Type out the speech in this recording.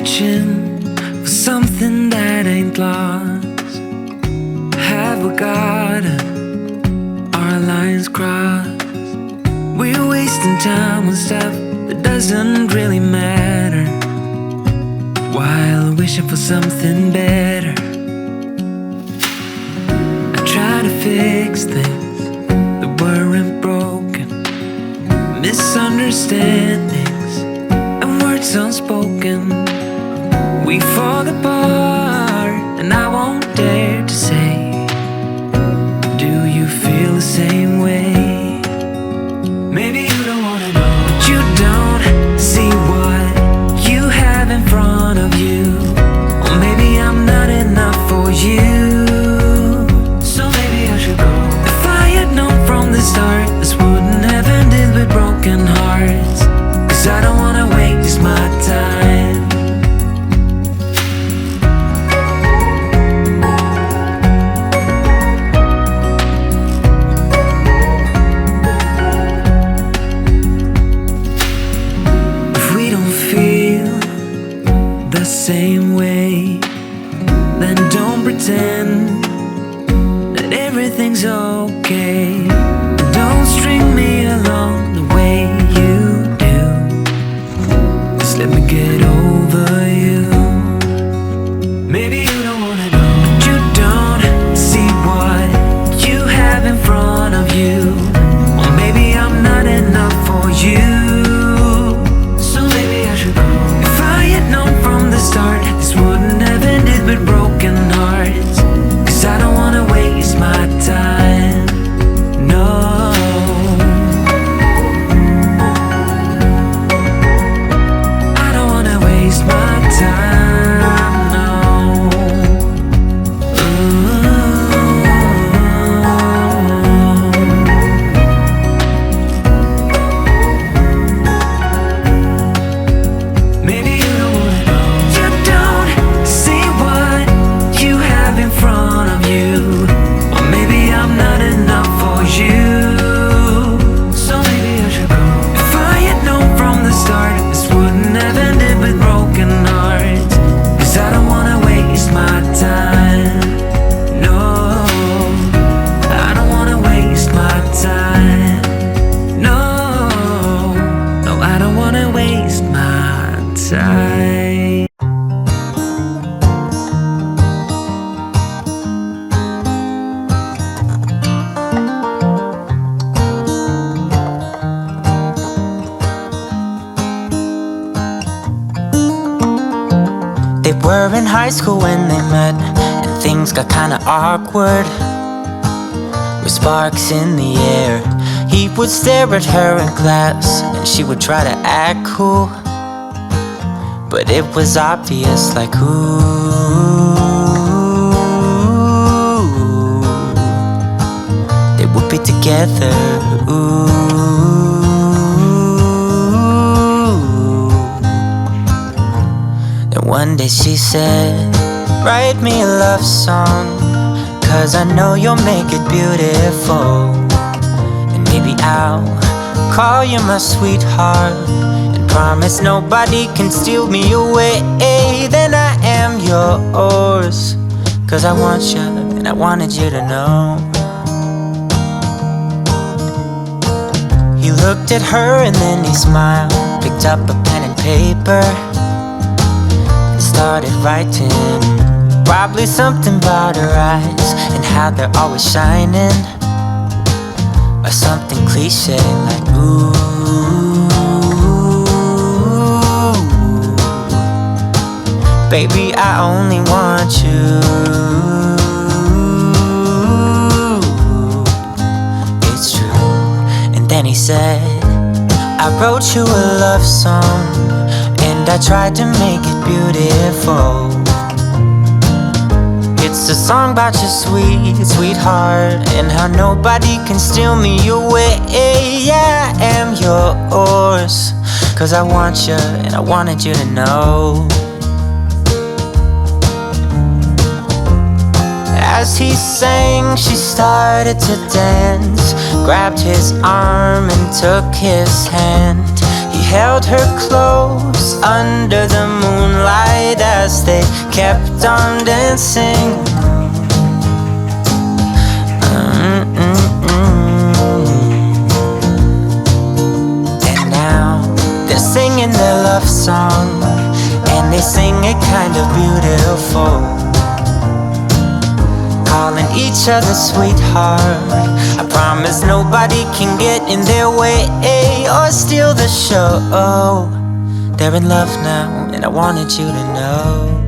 searching for something that ain't lost. Have we got our lines crossed? We're wasting time on stuff that doesn't really matter, while wishing for something better. I try to fix things that weren't broken, misunderstandings and words unspoken. We fall apart and I won't dare to say, do you feel the same way? Maybe you don't wanna know, but you don't see what you have in front of you. Or maybe I'm not enough for you, so maybe I should go. If I had known from the start, this wouldn't have ended with broken hearts. Cause I don't wanna waste my time. Same way, then don't pretend that everything's okay. Don't string me along the way you do. Just let me get over you. Maybe you don't wanna know, but you don't see what you have in front of you. Or maybe I'm not enough for you, so maybe I should go. If I had known from the start, this wouldn't have ended with broken hearts. Cause I don't wanna waste my time, no. I don't wanna waste my time, no. Maybe you don't wanna know, you don't see what you have in front of you. Or maybe I'm not enough for you, so maybe I should go. If I had known from the start, this wouldn't have ended with broken hearts. Cause I don't wanna waste my time, no. I don't wanna waste my time, no. No, I don't wanna waste my time. They were in high school when they met, and things got kinda awkward. With sparks in the air, he would stare at her in class, and she would try to act cool. But it was obvious, like, ooh, they would be together, ooh. One day she said, write me a love song, cause I know you'll make it beautiful. And maybe I'll call you my sweetheart, and promise nobody can steal me away. Then I am yours, cause I want you, and I wanted you to know. He looked at her and then he smiled, picked up a pen and paper, started writing, probably something about her eyes and how they're always shining, or something cliche like, ooh, baby, I only want you. It's true. And then he said, I wrote you a love song, and I tried to make it beautiful. It's a song about your sweet, sweetheart, and how nobody can steal me away. Yeah, I am yours, cause I want you, and I wanted you to know. As he sang, she started to dance, grabbed his arm and took his hand. He held her close under the moonlight as they kept on dancing. And now they're singing their love song, and they sing it kind of beautiful, calling each other sweetheart. I promise nobody can get in their way or steal the show. They're in love now, and I wanted you to know.